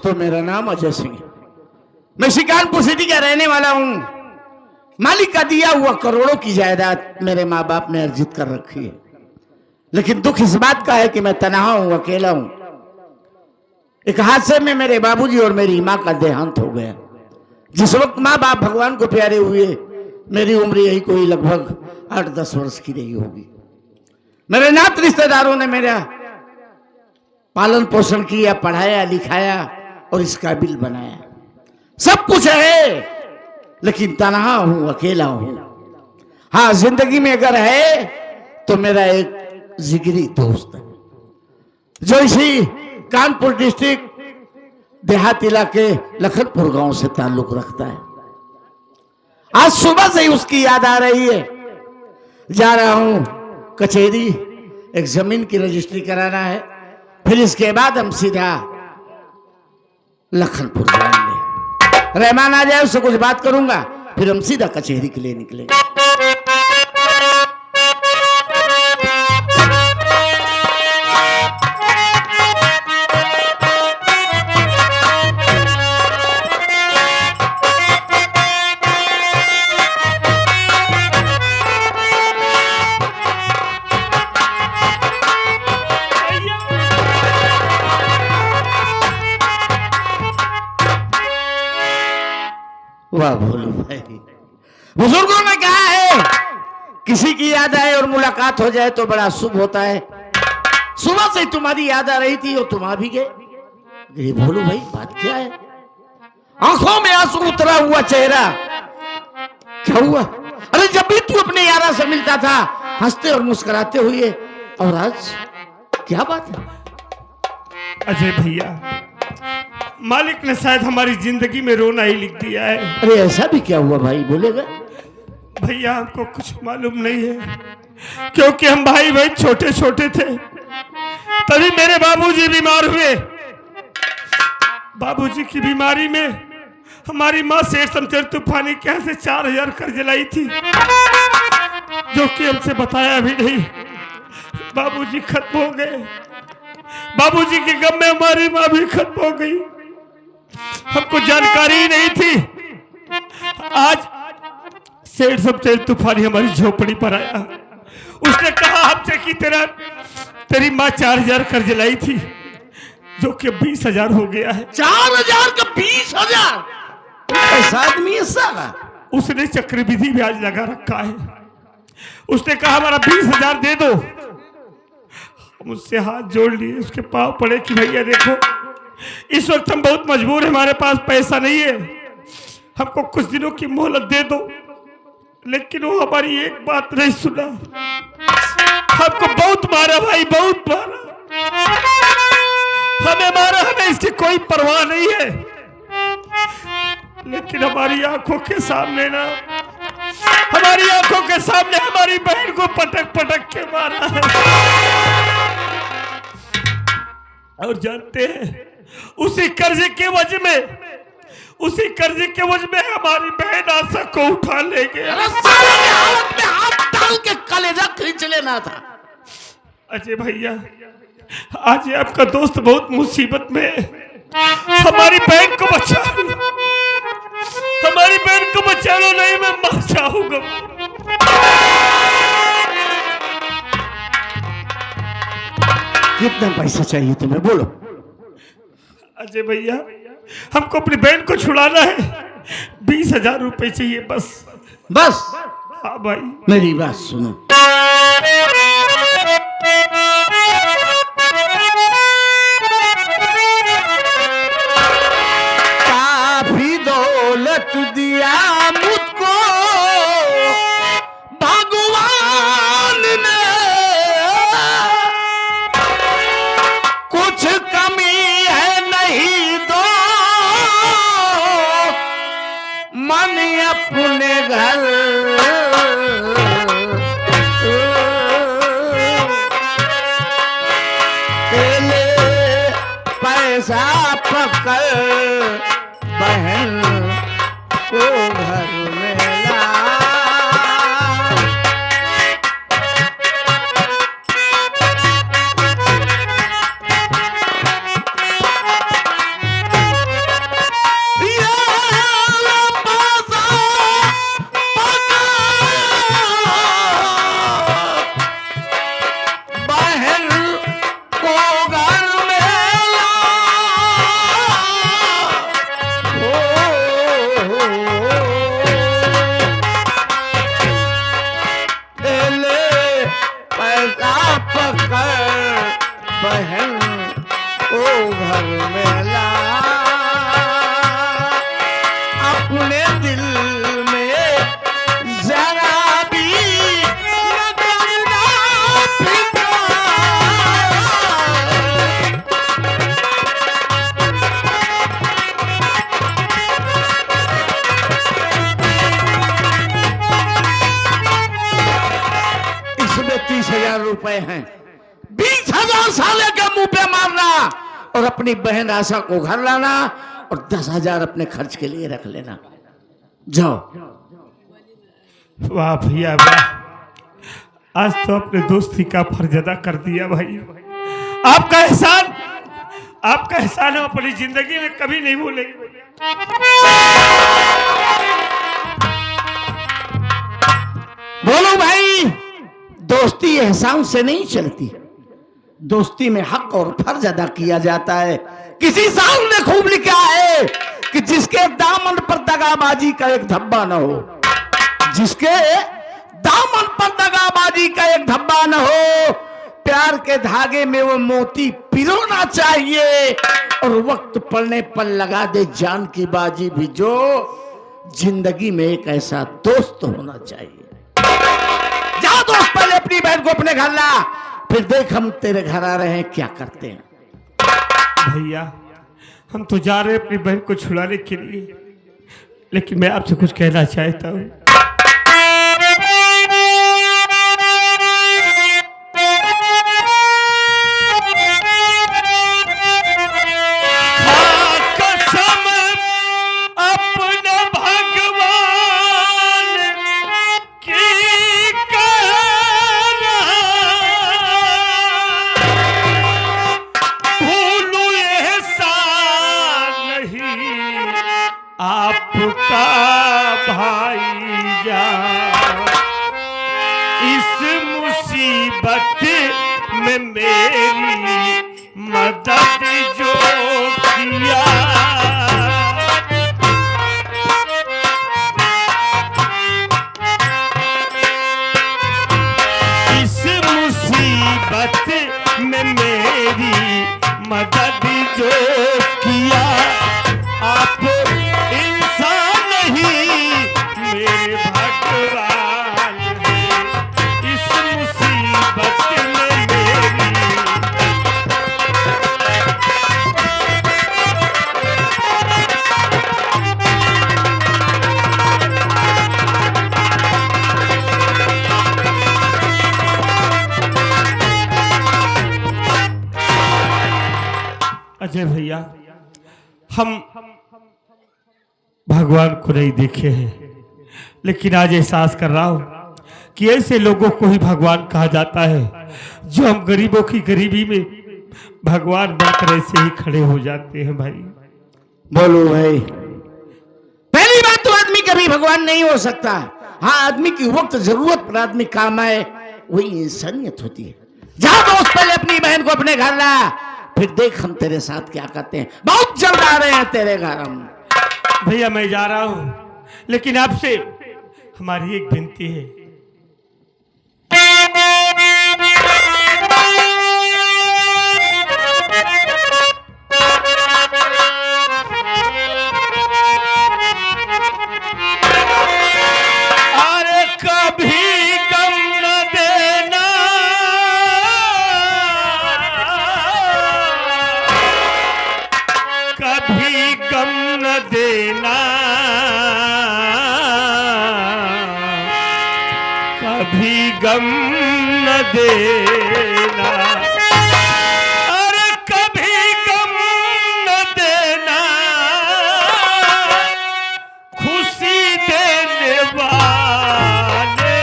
दोस्तों, मेरा नाम अजय सिंह है। मैं शिकारपुर सिटी का रहने वाला हूं। मालिक का दिया हुआ करोड़ों की जायदाद मेरे माँ बाप ने अर्जित कर रखी है, लेकिन दुख इस बात का है कि मैं तनहा हूं, अकेला हूं। एक हादसे में मेरे बाबूजी और मेरी माँ का देहांत हो गया। जिस वक्त माँ बाप भगवान को प्यारे हुए, मेरी उम्र यही कोई लगभग 8-10 वर्ष की रही होगी। मेरे नात रिश्तेदारों ने मेरा पालन पोषण किया, पढ़ाया लिखाया और इस काबिल बनाया। सब कुछ है, लेकिन तनहा हूं, अकेला हूं। हाँ, जिंदगी में अगर है तो मेरा एक जिगरी दोस्त है जो इसी कानपुर डिस्ट्रिक्ट देहात इलाके लखनपुर गांव से ताल्लुक रखता है। आज सुबह से ही उसकी याद आ रही है। जा रहा हूं कचहरी, एक जमीन की रजिस्ट्री कराना है, फिर इसके बाद हम सीधा लखनपुर जाएंगे। रहमान आ जाए, उससे कुछ बात करूंगा, फिर हम सीधा कचहरी के लिए निकलेंगे। वाह भोलू भाई, बुजुर्गों ने कहा है किसी की याद आए और मुलाकात हो जाए तो बड़ा शुभ होता है। सुबह से तुम्हारी याद आ रही थी और तुम आ भी गए। भोलू भाई, बात क्या है? आंखों में आंसू उतरा हुआ चेहरा, क्या हुआ? अरे जब भी तू अपने यारा से मिलता था हंसते और मुस्कुराते हुए, और आज क्या बात है? अजय भैया, मालिक ने शायद हमारी जिंदगी में रोना ही लिख दिया है। अरे ऐसा भी क्या हुआ भाई, बोलेगा? भैया, हमको कुछ मालूम नहीं है, क्योंकि हम भाई भाई छोटे छोटे थे, तभी मेरे बाबूजी बीमार हुए। बाबूजी की बीमारी में हमारी माँ सेठ शमशेर तूफानी के यहाँ से 4000 कर्ज लाई थी, जो कि हमसे बताया भी नहीं। बाबूजी खत्म हो गए। बाबूजी के गम में हमारी माँ भी खत्म हो गई। हमको जानकारी ही नहीं थी। आज सेठ शमशेर तूफानी हमारी झोपड़ी पर आया। उसने कहा हमसे कि तेरी माँ 4000 कर्ज लाई थी, जो कि 20,000 हो गया है। 4000 का 20,000? ऐसा आदमी है साला। उसने चक्रवृद्धि ब्याज लगा रखा है। उसने कहा हमारा 20,000 दे दो। मुझसे हाथ जोड़ लिए, उसके पांव पड़े कि भैया देखो, इस वक्त हम बहुत मजबूर हैं, हमारे पास पैसा नहीं है, हमको कुछ दिनों की मोहलत दे दो। लेकिन वो हमारी एक बात नहीं सुना। हमको बहुत मारा भाई, बहुत मारा। हमें मारा, हमें इसकी कोई परवाह नहीं है, लेकिन हमारी आंखों के सामने ना, हमारी आंखों के सामने हमारी बहन को पटक पटक के मारा है। और जानते हैं, उसी कर्जे के वजह में हमारी बहन आशा को उठा ले गया। हालत में हाथ डाल के कलेजा खींच लेना था। अजय भैया, आज ये आपका दोस्त बहुत मुसीबत में है। हमारी बहन को बचा लो, हमारी बहन को बचा लो, नहीं मैं मर जाऊंगा। कितना पैसा चाहिए तुम्हें, बोलो? अजय भैया, हमको अपनी बहन को छुड़ाना है। 20,000 रुपए चाहिए बस। बस? हाँ भाई। मेरी बात सुनो। काफी दौलत दिया मुझको भगवान ने, कुछ कमी है नहीं दो मन अपने घर। पैसा पकड़ बहन को घर में ला। अपने दिल में जरा भी न करना फिक्र। इसमें 30,000 रुपए हैं। 20,000 साले के मुंह पे मारना और अपनी बहन आशा को घर लाना और 10,000 अपने खर्च के लिए रख लेना। जाओ। वाह भैया वाह, आज तो अपने दोस्ती का फर्ज अदा कर दिया भाई। आपका एहसान हम अपनी जिंदगी में कभी नहीं भूलेंगे भैया। बोलो भाई, दोस्ती एहसान से नहीं चलती, दोस्ती में हक और फर्ज अदा किया जाता है। किसी साल ने खूब लिखा है कि जिसके दामन पर दगाबाजी का एक धब्बा न हो, जिसके दामन पर दगाबाजी का एक धब्बा न हो, प्यार के धागे में वो मोती पिरोना चाहिए और वक्त पड़ने पर लगा दे जान की बाजी भी। जो जिंदगी में एक ऐसा दोस्त होना चाहिए। जा दोस्त, पहले अपनी बहन को अपने घर ला, फिर देख हम तेरे घर आ रहे हैं क्या करते हैं। भैया हम तो जा रहे हैं अपनी बहन को छुड़ाने के लिए, लेकिन मैं आपसे कुछ कहना चाहता हूँ। आपका भाईजान इस मुसीबत में मेरी मदद जो किया, इस मुसीबत में मेरी मदद जो किया। आप इंसान नहीं मेरे भगवान हैं, इस मुसीबत में मेरी। अजय भैया, हम भगवान को नहीं देखे हैं, लेकिन आज एहसास कर रहा हूं कि ऐसे लोगों को ही भगवान कहा जाता है जो हम गरीबों की गरीबी में भगवान बनकर ऐसे ही खड़े हो जाते हैं भाई। बोलो भाई, पहली बात तो आदमी कभी भगवान नहीं हो सकता। हाँ, आदमी की वक्त जरूरत पर आदमी काम आए, वही इंसानियत होती है। जा दोस्त, पहले अपनी बहन को अपने घर ला, फिर देख हम तेरे साथ क्या करते हैं। बहुत जल्द आ रहे हैं तेरे घर हम। भैया मैं जा रहा हूं, लेकिन आपसे हमारी एक विनती है। अरे कभी गम न देना, कभी गम न देना, कभी गम न देना, अरे कभी गम न देना, खुशी देने वाले,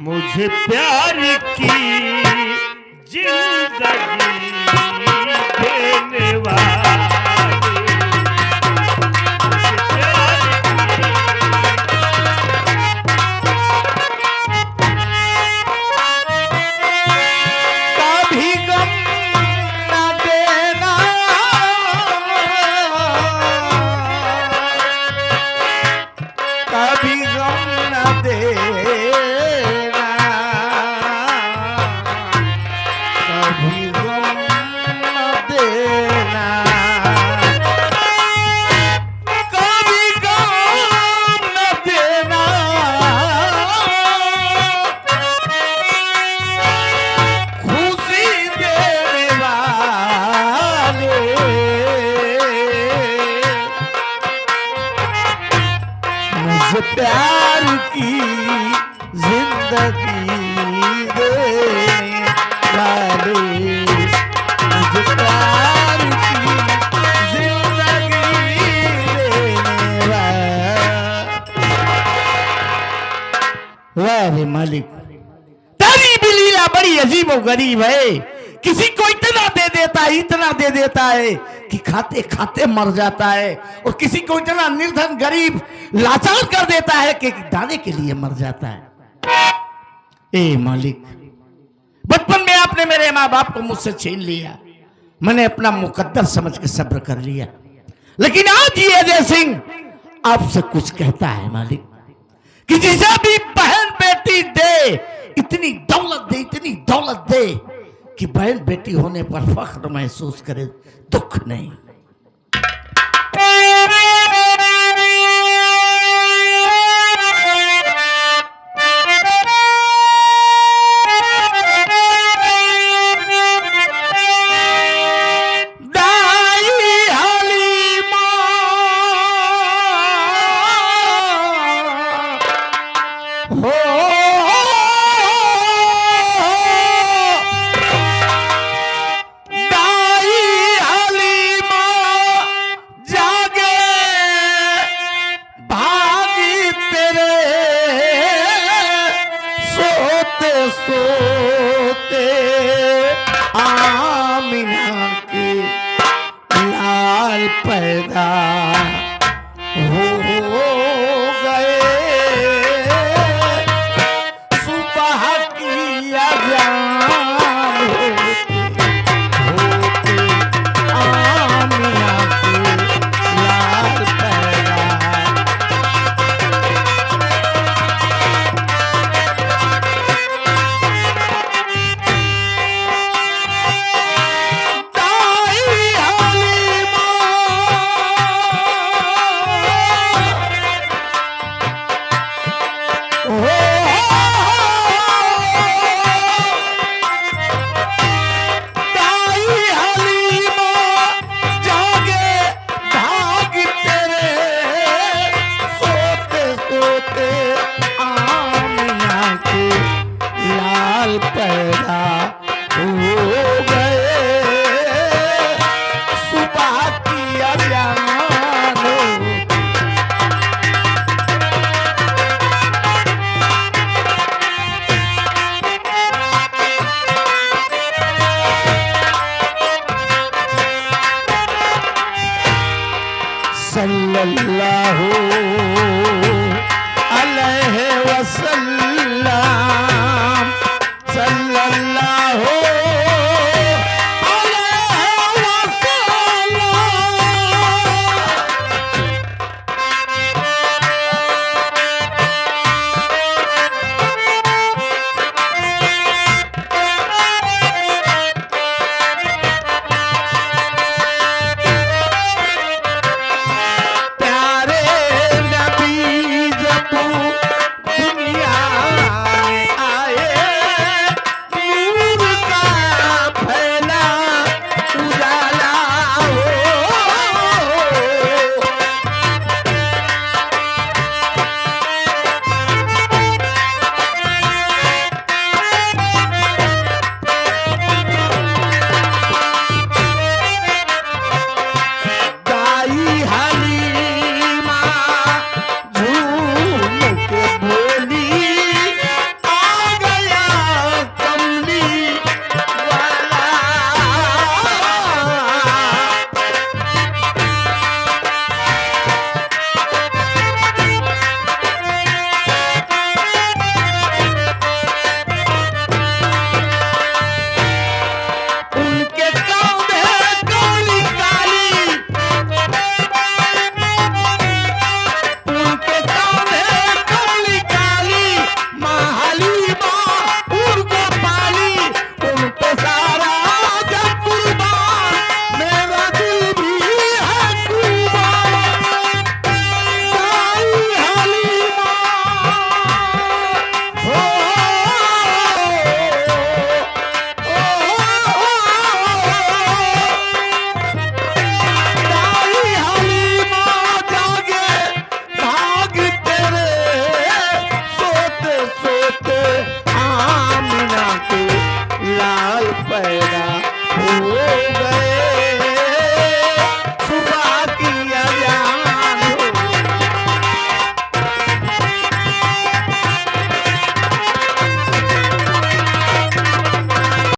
मुझे प्यार की जिंदगी देने वाले, कभी गम न देना, कभी गम न देना, मुझे प्यार की जिंदगी देने वाले, मुझे प्यार की जिंदगी देने वाले। वाह मालिक, तेरी भी लीला बड़ी अजीब और गरीब है। किसी को इतना दे देता है, इतना दे देता है कि खाते खाते मर जाता है, और किसी को इतना निर्धन गरीब लाचार कर देता है कि दाने के लिए मर जाता है। ए मालिक, बचपन में आपने मेरे माँ बाप को मुझसे छीन लिया, मैंने अपना मुकद्दर समझ के सब्र कर लिया, लेकिन आज ये अजय सिंह आपसे कुछ कहता है मालिक कि जिसे भी बहन बेटी दे, इतनी दौलत दे, इतनी दौलत दे कि बहन बेटी होने पर फख्र महसूस करे, दुख नहीं। सोते आमिना के लाल पैदा हो गए, सुबह की अजान होते आमिना के लाल पैदा। सल्लल्लाहु अलैहि वसल्लम, सल्लल्लाहु